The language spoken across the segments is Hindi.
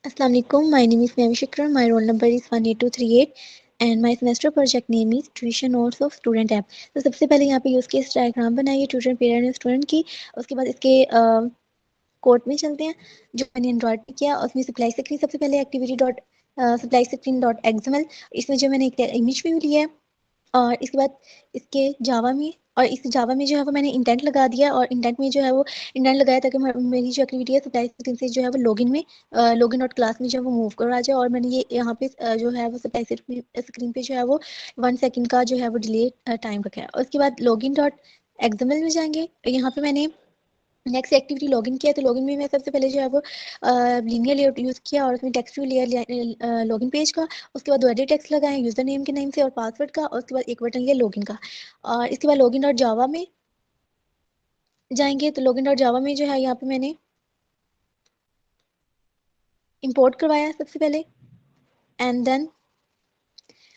Assalamu alaikum. My name is Mehwi Shikran. My roll number is 18238 and my semester project name is Tuition Notes of Student App. तो सबसे पहले यहाँ पे यूज केस डायग्राम बनाइए ट्यूटर पेरेंट और स्टूडेंट की। उसके बाद इसके कोड में चलते हैं जो मैंने एंड्रॉइड पे किया। उसमें सप्लाई स्क्रीन सबसे पहले activity dot supply screen dot XML, इसमें जो मैंने एक इमेज भी लिया है और इसके बाद इसके जावा में और इस जावा में जो है वो मैंने इंटेंट लगा दिया और इंटेंट में जो है वो इंटेंट लगाया ताकि मेरी जो एक्टिविटी है सप्लाई स्क्रीन से जो है वो लॉगिन में लॉगिन डॉट क्लास में जो है वो मूव करवा जाए। और मैंने ये यहाँ पे जो है वो सप्लाई स्क्रीन पे जो है वो 1 सेकंड का जो है वो डिले टाइम रखा है। और उसके बाद लॉगिन डॉट एक्सएमएल में जाएंगे। यहाँ पे मैंने नेक्स्ट एक्टिविटी लॉगिन किया तो लॉगिन में मैं सबसे पहले जो है वो लीनियर लेआउट यूज़ किया और उसमें टेक्स्ट व्यू लिया लॉगिन पेज का। उसके बाद एडिट टेक्स्ट लगाए यूज़र नेम के नेम से और पासवर्ड का और उसके बाद एक बटन लिया लॉगिन का। और इसके बाद लॉगिन डॉट जावा में जाएंगे तो लॉगिन डॉट जावा में जो है यहाँ पे मैंने इंपोर्ट करवाया सबसे पहले एंड देन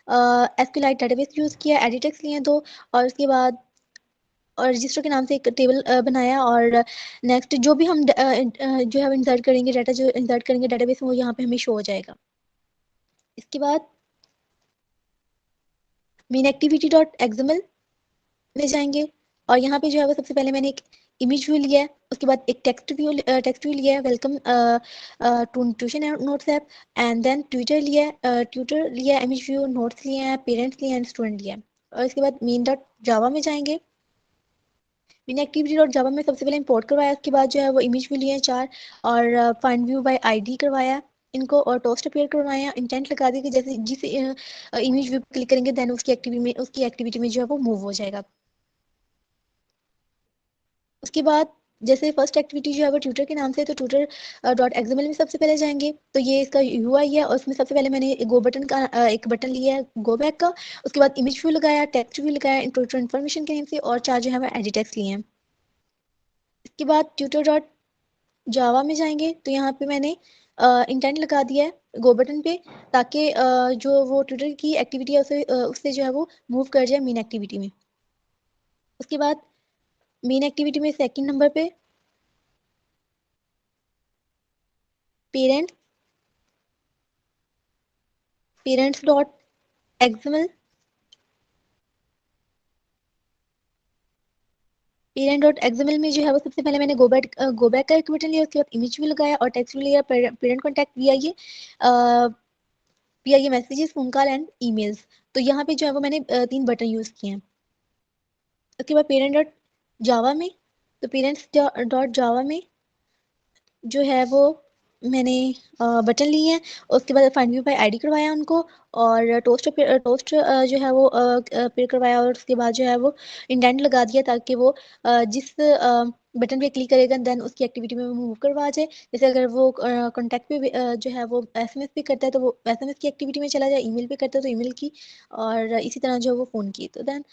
एसक्यूएलआइट डेटाबेस यूज़ किया, एडिट टेक्स्ट लिए दो और उसके बाद और रजिस्टर के नाम से एक टेबल बनाया। और नेक्स्ट जो भी हम जो है इंसर्ट करेंगे डाटा जो इंसर्ट करेंगे डेटाबेस में वो यहाँ पे हमें शो हो जाएगा। इसके बाद मेन एक्टिविटी डॉट एक्सएमएल में जाएंगे और यहाँ पे जो है वो सबसे पहले मैंने एक इमेज व्यू लिया है। उसके बाद एक टेक्स्ट व्यू लिया है welcome to tuition notes app and then Twitter लिया है इमेज व्यू, नोट्स लिए हैं, पेरेंट्स लिए हैं एंड स्टूडेंट लिया है। और इसके बाद मेन डॉट जावा में जाएंगे। मैंने एक्टिविटी डॉट जावा में सबसे पहले इंपोर्ट करवाया। उसके बाद जो है वो इमेज व्यू लिए हैं 4 और फाइंड व्यू बाय आईडी करवाया इनको और टोस्ट अपीयर करवाया। इंटेंट लगा दी कि जैसे जिस इमेज व्यू क्लिक करेंगे देन उसकी एक्टिविटी में जो है वो मूव हो जाएगा। उसके बाद जैसे फर्स्ट एक्टिविटी जो है वो ट्यूटर के नाम से तो ट्यूटर डॉट एक्सएमएल में सबसे पहले जाएंगे तो ये इसका यूआई है और उसमें सबसे पहले मैंने गो बटन का एक बटन लिया है गो बैक का। उसके बाद इमेज व्यू लगाया, टेक्स्ट व्यू लगाया ट्यूटर इन्फॉर्मेशन के नेम से और 4 जो है वो एडिट टेक्स्ट लिए हैं। इसके बाद ट्यूटर डॉट जावा में जाएंगे तो यहाँ पे मैंने इंटेंट लगा दिया है गो बटन पे ताकि जो वो ट्यूटर की एक्टिविटी है उससे जो है वो मूव कर जाए मेन एक्टिविटी में। उसके बाद मेन एक्टिविटी में सेकंड नंबर पे parent parents dot XML parent dot XML में जो है वो सबसे पहले मैंने गो बैक का एक बटन लिया। उसके बाद इमेज भी लगाया और टेक्स्ट भी लिया parent contact V I A messages phone call and emails. तो यहाँ पे जो है वो मैंने 3 बटन यूज किए हैं। उसके बाद पेरेंट डॉट जावा में तो पेरेंट्स डॉट जावा में जो है वो मैंने बटन लिए हैं। उसके बाद फाइंड व्यू बाय आईडी करवाया उनको और टोस्ट जो है वो पे करवाया और उसके बाद जो है वो इंडेंट लगा दिया ताकि वो जिस बटन पे क्लिक करेगा देन उसकी एक्टिविटी में मूव करवा जाए। जैसे अगर वो कॉन्टैक्ट पे जो है वो एसएमएस पे करता है तो वो एसएमएस की एक्टिविटी में चला जाए, ईमेल पे करता है तो ईमेल की और इसी तरह जो है वो फ़ोन की। तो then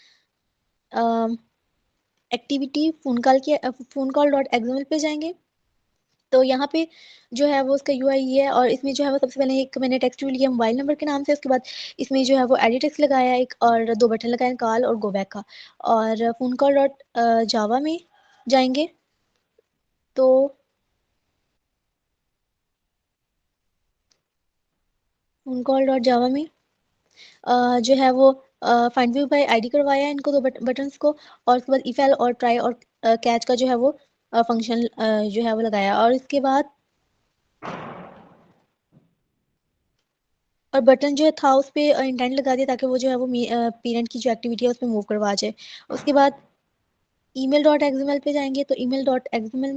activity phone call dot XML पे जाएंगे तो यहाँ पे जो है वो उसका यूआई है और इसमें जो है वो सबसे पहले एक मैंने टेक्स्ट लिया मोबाइल नंबर के नाम से। उसके बाद इसमें जो है वो एडिट टेक्स्ट लगाया एक और 2 बटन लगाए कॉल और गो बैक का। और फोन कॉल डॉट जावा में जाएंगे तो फोन कॉल डॉट जावा में जो है वो फाइंड व्यू बाय आईडी करवाया इनको 2 बटन्स को और उसके बाद इफेल और ट्राई और कैच का जो है वो फंक्शन जो है वो लगाया। और इसके बाद और बटन जो था उस पे इंटेंट लगा दिया ताकि वो जो है वो पेरेंट की जो एक्टिविटी है उस पे मूव करवा जाए। उसके बाद ईमेल डॉट एक्सएमएल पे जाएंगे तो ईमेल डॉट एक्सएमएल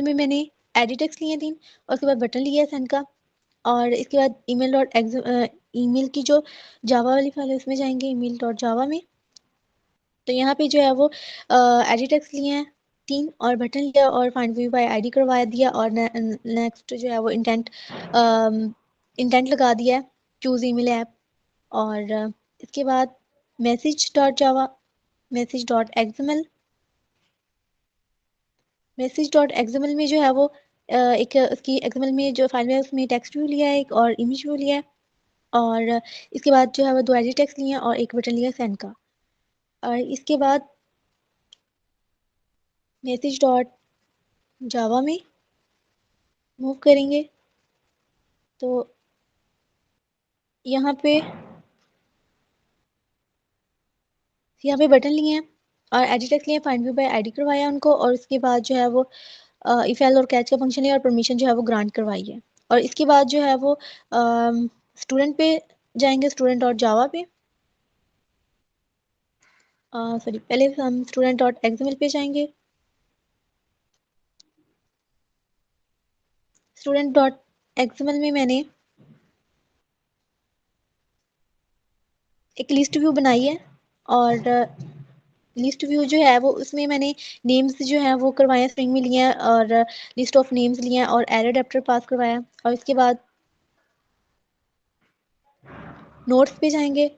में मैंने एडिट टेक्स्ट लिए 3 और उसके बाद बटन लिया सेंड का। और इसके बाद ईमेल की जो जावा वाली फाइल है उसमें जाएंगे ईमेल डॉट जावा में तो यहाँ पे जो है वो एडिट टेक्स्ट लिए हैं 3 और बटन लिया और फाइंड व्यू बाय आईडी करवा दिया और नेक्स्ट जो है वो इंटेंट लगा दिया है चूज ईमेल ऐप। और इसके बाद मैसेज डॉट जावा message dot XML message dot XML में जो है वो एक उसकी एक्सएमएल में जो फाइल है उसमें टेक्स्ट व्यू लिया है एक और इमेज व्यू लिया है। और इसके बाद जो है वो 2 एडिट टेक्स्ट लिए हैं और एक बटन लिया सेंड का। और इसके बाद मैसेज डॉट जावा में मूव करेंगे तो यहाँ पे बटन लिए हैं और एडिट टेक्स्ट लिए, फाइंड व्यू बाय आईडी करवाया उनको, और उसके बाद जो है वो इफ एल और कैच का फंक्शन है और परमिशन जो है वो ग्रांट करवाई है। और इसके बाद जो है वो स्टूडेंट पे जाएंगे, स्टूडेंट डॉट जावा पे, सॉरी पहले हम स्टूडेंट डॉट एक्सएमएल पे जाएंगे। स्टूडेंट डॉट एक्सएमएल में मैंने एक लिस्ट व्यू बनाई है, और लिस्ट व्यू जो है वो उसमें मैंने नेम्स जो है वो करवाए स्ट्रिंग में लिए हैं, और लिस्ट ऑफ नेम्स लिए हैं, और एरर एडेप्टर पास करवाया। और इसके बाद नोट्स पे जाएंगे,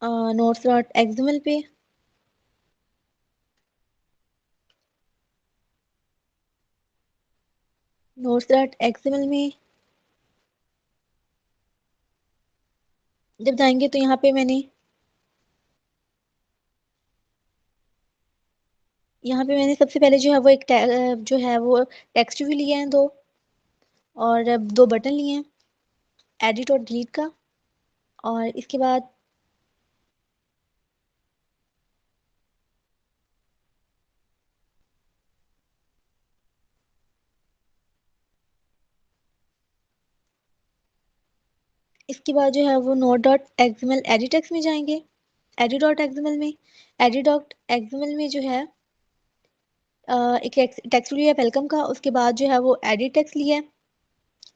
नोट्स डॉट एक्सएमएल पे, नोट्स डॉट एक्सएमएल में जब जाएंगे तो यहाँ पे मैंने सबसे पहले जो है वो जो है वो टेक्स्ट भी लिए हैं दो, और दो बटन लिए हैं, एडिट और डिलीट का। और इसके बाद जो है वो note dot XML edit text में जाएंगे, एडिट डॉट एक्सएमएल में, एडिट डॉट एक्सएमएल में जो है एक टेक्स्ट लिया वेलकम का, उसके बाद जो है वो एडिट टेक्स्ट लिया है,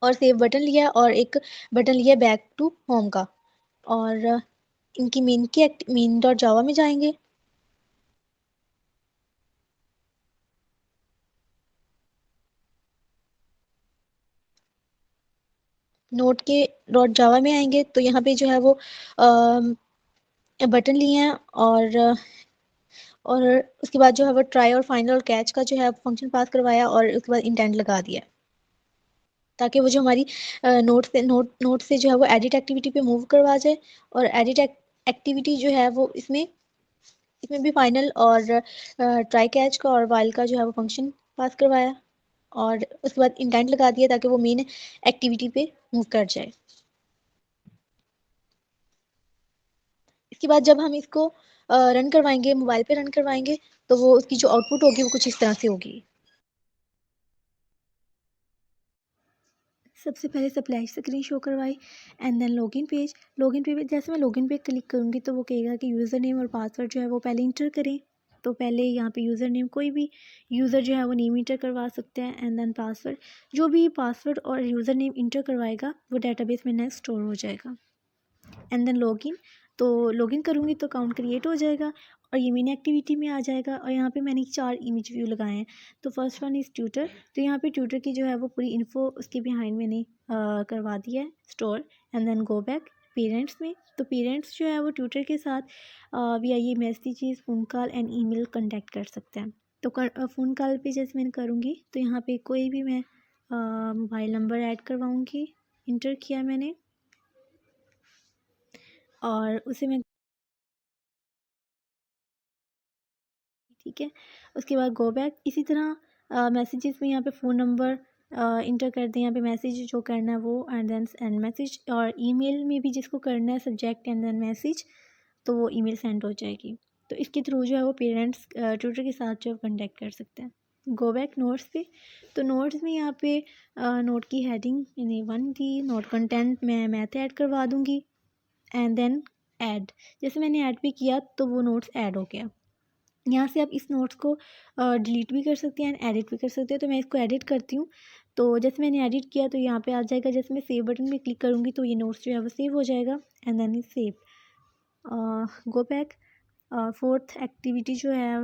और सेव बटन लिया है, और एक बटन लिया बैक टू होम का। और इनकी मेन डॉट जावा में जाएंगे, नोट के डॉट जावा में आएंगे तो यहाँ पे जो है वो बटन लिए हैं, और उसके बाद जो है वो ट्राई और फाइनल और कैच का जो है फंक्शन पास करवाया, और उसके बाद इंटेंट लगा दिया, ताकि वो जो हमारी नोट से जो है वो एडिट एक्टिविटी पे मूव करवा जाए। और एडिट एक्टिविटी जो है वो इसमें भी फाइनल और ट्राई कैच का और वाइल का जो है वो फंक्शन पास करवाया, और उसके बाद इंटेंट लगा दिया ताकि वो मेन एक्टिविटी पे मूव कर जाए। इसके बाद जब हम इसको रन करवाएंगे, मोबाइल पे रन करवाएंगे, तो वो उसकी जो आउटपुट होगी वो कुछ इस तरह से होगी। सबसे पहले सप्लाई स्क्रीन शो करवाई, एंड देन लॉगिन पे जैसे मैं लॉगिन पे क्लिक करूँगी तो वो कहेगा कि यूज़र नेम और पासवर्ड जो है वो पहले इंटर करें। तो पहले यहाँ पे यूज़र नेम, कोई भी यूज़र जो है वो नेम इंटर करवा सकते हैं, एंड देन पासवर्ड, जो भी पासवर्ड और यूज़र नेम इंटर करवाएगा वो डेटाबेस में नेक्स्ट स्टोर हो जाएगा। एंड देन लॉगिन, तो लॉगिन करूँगी तो अकाउंट क्रिएट हो जाएगा, और ये मेन एक्टिविटी में आ जाएगा। और यहाँ पे मैंने 4 इमेज व्यू लगाए हैं। तो फर्स्ट वन इज़ ट्यूटर, तो यहाँ पे ट्यूटर की जो है वो पूरी इन्फो उसके बिहाइंड मैंने करवा दिया है store. And then go back parents में, तो पेरेंट्स जो है वो ट्यूटर के साथ via ये messages, phone call and email contact कर सकते हैं। तो फ़ोन कॉल पे जैसे मैंने करूँगी तो यहाँ पे कोई भी मैं मोबाइल नंबर ऐड करवाऊँगी, इंटर किया मैंने, और उसे मैं, ठीक है। उसके बाद गो बैक, इसी तरह मैसेजेस में यहाँ पे फ़ोन नंबर इंटर कर दें, यहाँ पे मैसेज जो करना है वो, एंड देन सेंड मैसेज, और ईमेल में भी जिसको करना है सब्जेक्ट एंड देन मैसेज, तो वो ईमेल सेंड हो जाएगी। तो इसके थ्रू जो है वो पेरेंट्स ट्यूटर के साथ जो है कॉन्टेक्ट कर सकते हैं। गो बैक नोट्स पे, तो नोट्स में यहाँ पे नोट की हेडिंग मैंने 1 दी, नोट कंटेंट मैं मैथ ऐड करवा दूँगी, एंड देन ऐड, जैसे मैंने ऐड पे किया तो वो नोट्स ऐड हो गया। यहाँ से आप इस नोट्स को डिलीट भी कर सकते हैं, एडिट भी कर सकते हैं। तो मैं इसको एडिट करती हूँ, तो जैसे मैंने एडिट किया तो यहाँ पे आ जाएगा, जैसे मैं सेव बटन पे क्लिक करूँगी तो ये नोट्स जो है वो सेव हो जाएगा, and then save, go back. Fourth activity जो है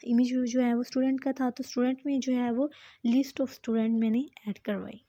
इमेज जो है वो स्टूडेंट का था, तो स्टूडेंट में जो है वो लिस्ट ऑफ स्टूडेंट मैंने ऐड करवाई।